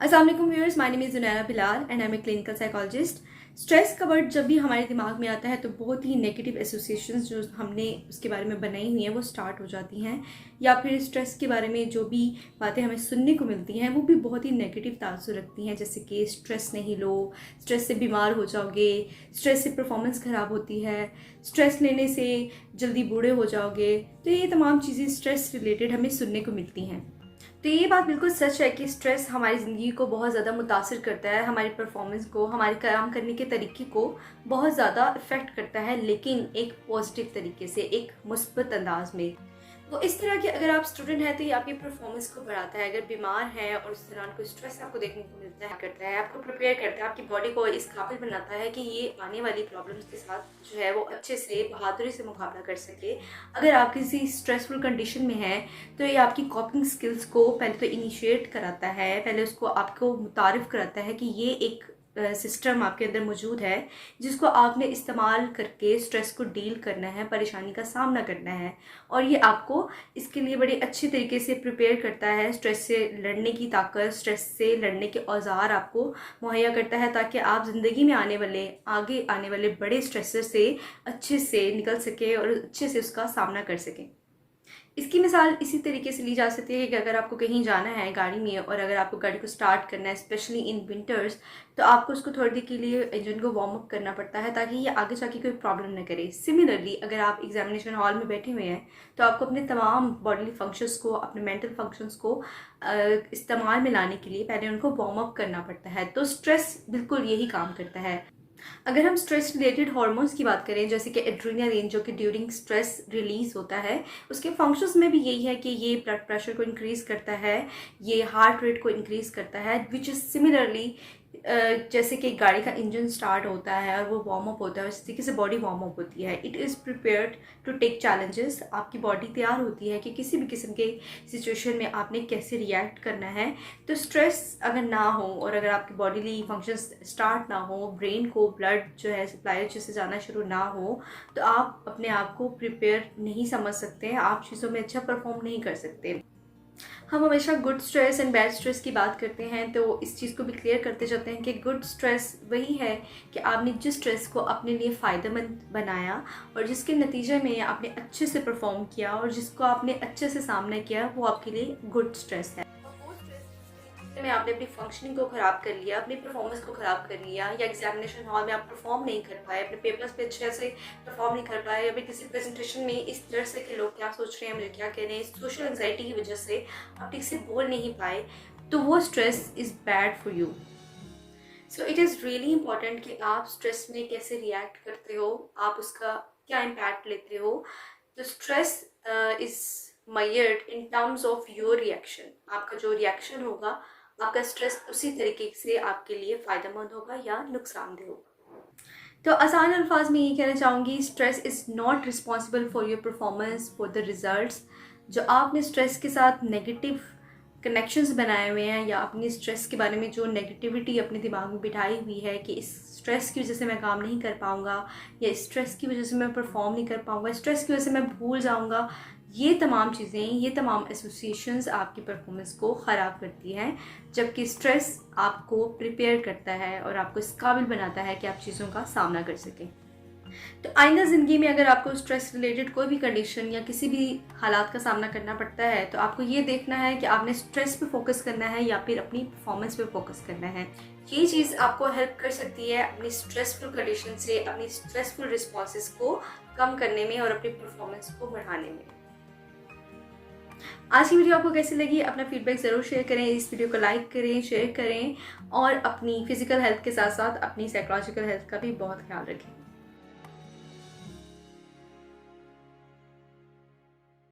अस्सलाम वालेकुम viewers, my name is Junaira Bilal and I am a clinical psychologist. Stress का word जब भी हमारे दिमाग में आता है तो बहुत ही नेगेटिव एसोसिएशंस जो हमने उसके बारे में बनाई हुई हैं वो स्टार्ट हो जाती हैं, या फिर स्ट्रेस के बारे में जो भी बातें हमें सुनने को मिलती हैं वो भी बहुत ही नेगेटिव तासुर रखती हैं। जैसे कि स्ट्रेस नहीं लो, स्ट्रेस से बीमार हो जाओगे, स्ट्रेस से परफॉर्मेंस ख़राब होती है, स्ट्रेस लेने से जल्दी बूढ़े हो जाओगे। तो ये तमाम चीज़ें स्ट्रेस रिलेटेड हमें सुनने को मिलती हैं। तो ये बात बिल्कुल सच है कि स्ट्रेस हमारी ज़िंदगी को बहुत ज़्यादा मुतासिर करता है, हमारी परफॉर्मेंस को, हमारे काम करने के तरीके को बहुत ज़्यादा इफ़ेक्ट करता है, लेकिन एक पॉजिटिव तरीके से, एक मुस्बत अंदाज में। तो इस तरह के अगर आप स्टूडेंट हैं तो ये आपकी परफॉर्मेंस को बढ़ाता है। अगर बीमार हैं और उस दौरान कोई स्ट्रेस आपको देखने को मिलता है, करता है, आपको प्रिपेयर करता है, आपकी बॉडी को इस काबिल बनाता है कि ये आने वाली प्रॉब्लम्स के साथ जो है वो अच्छे से बहादुरी से मुकाबला कर सके। अगर आप किसी स्ट्रेसफुल कंडीशन में हैं तो ये आपकी कॉपिंग स्किल्स को पहले तो इनिशिएट कराता है, पहले उसको आपको मुतारिफ कराता है कि ये एक सिस्टम आपके अंदर मौजूद है जिसको आपने इस्तेमाल करके स्ट्रेस को डील करना है, परेशानी का सामना करना है। और ये आपको इसके लिए बड़े अच्छे तरीके से प्रिपेयर करता है, स्ट्रेस से लड़ने की ताकत, स्ट्रेस से लड़ने के औजार आपको मुहैया करता है, ताकि आप ज़िंदगी में आगे आने वाले बड़े स्ट्रेसर से अच्छे से निकल सके और अच्छे से उसका सामना कर सकें। इसकी मिसाल इसी तरीके से ली जा सकती है कि अगर आपको कहीं जाना है गाड़ी में और अगर आपको गाड़ी को स्टार्ट करना है, स्पेशली इन विंटर्स, तो आपको उसको थोड़ी देर के लिए इंजन को वार्म अप करना पड़ता है ताकि ये आगे जाके कोई प्रॉब्लम न करे। सिमिलरली अगर आप एग्जामिनेशन हॉल में बैठे हुए हैं तो आपको अपने तमाम बॉडीली फंक्शंस को, अपने मेंटल फंक्शंस को इस्तेमाल में लाने के लिए पहले उनको वार्म अप करना पड़ता है। तो स्ट्रेस बिल्कुल यही काम करता है। अगर हम स्ट्रेस रिलेटेड हार्मोन्स की बात करें, जैसे कि एड्रेनालिन जो कि ड्यूरिंग स्ट्रेस रिलीज होता है, उसके फंक्शंस में भी यही है कि ये ब्लड प्रेशर को इंक्रीज करता है, ये हार्ट रेट को इंक्रीज करता है, विच इज़ सिमिलरली जैसे कि गाड़ी का इंजन स्टार्ट होता है और वो वार्म अप होता है, उस तरीके से बॉडी वार्म अप होती है। It is prepared to take challenges. आपकी बॉडी तैयार होती है कि किसी भी किस्म के सिचुएशन में आपने कैसे रिएक्ट करना है। तो स्ट्रेस अगर ना हो और अगर आपकी बॉडीली फंक्शंस स्टार्ट ना हो, ब्रेन को ब्लड जो है सप्लाई अच्छे से जाना शुरू ना हो, तो आप अपने आप को प्रिपेयर नहीं समझ सकते हैं, आप चीज़ों में अच्छा परफॉर्म नहीं कर सकते। हम हमेशा good stress and bad stress की बात करते हैं तो इस चीज़ को भी क्लियर करते जाते हैं कि गुड स्ट्रेस वही है कि आपने जिस स्ट्रेस को अपने लिए फ़ायदेमंद बनाया और जिसके नतीजे में आपने अच्छे से परफॉर्म किया और जिसको आपने अच्छे से सामना किया, वो आपके लिए गुड स्ट्रेस है। में आपने अपनी फंक्शनिंग को ख़राब कर लिया, अपनी परफॉर्मेंस को ख़राब कर लिया, या एग्जामिनेशन हॉल में आप परफॉर्म नहीं कर पाए, अपने पेपर्स पे अच्छे से परफॉर्म नहीं कर पाए, या फिर किसी प्रेजेंटेशन में इस तरह से कि लोग क्या सोच रहे हैं, मुझे क्या कह रहे हैं, सोशल एंजाइटी की वजह से आप ठीक से बोल नहीं पाए, तो वो stress is bad for you. So it is really important कि आप स्ट्रेस में कैसे रिएक्ट करते हो, आप उसका क्या इम्पैक्ट लेते हो। तो stress is measured in terms of your reaction। आपका जो रिएक्शन होगा, आपका स्ट्रेस उसी तरीके से आपके लिए फ़ायदेमंद होगा या नुकसानदेह होगा। तो आसान अल्फाज में ये कहना चाहूँगी, stress is not responsible for your performance, for the results. जो आपने स्ट्रेस के साथ नेगेटिव कनेक्शंस बनाए हुए हैं या अपनी स्ट्रेस के बारे में जो नेगेटिविटी अपने दिमाग में बिठाई हुई है कि इस स्ट्रेस की वजह से मैं काम नहीं कर पाऊँगा, या स्ट्रेस की वजह से मैं परफॉर्म नहीं कर पाऊँगा, स्ट्रेस की वजह से मैं भूल जाऊँगा, ये तमाम चीज़ें, ये तमाम एसोसिएशंस आपकी परफॉर्मेंस को ख़राब करती हैं। जबकि स्ट्रेस आपको प्रिपेयर करता है और आपको इस काबिल बनाता है कि आप चीज़ों का सामना कर सकें। तो आइंदा ज़िंदगी में अगर आपको स्ट्रेस रिलेटेड कोई भी कंडीशन या किसी भी हालात का सामना करना पड़ता है तो आपको ये देखना है कि आपने स्ट्रेस पे फोकस करना है या फिर अपनी परफॉर्मेंस पे फोकस करना है। ये चीज़ आपको हेल्प कर सकती है अपनी स्ट्रेसफुल कंडीशन से, अपनी स्ट्रेसफुल रिस्पॉन्सेस को कम करने में और अपनी परफॉर्मेंस को बढ़ाने में। आज की वीडियो आपको कैसी लगी? अपना फीडबैक ज़रूर शेयर करें, इस वीडियो को लाइक करें, शेयर करें और अपनी फिजिकल हेल्थ के साथ साथ अपनी साइकोलॉजिकल हेल्थ का भी बहुत ख्याल रखें।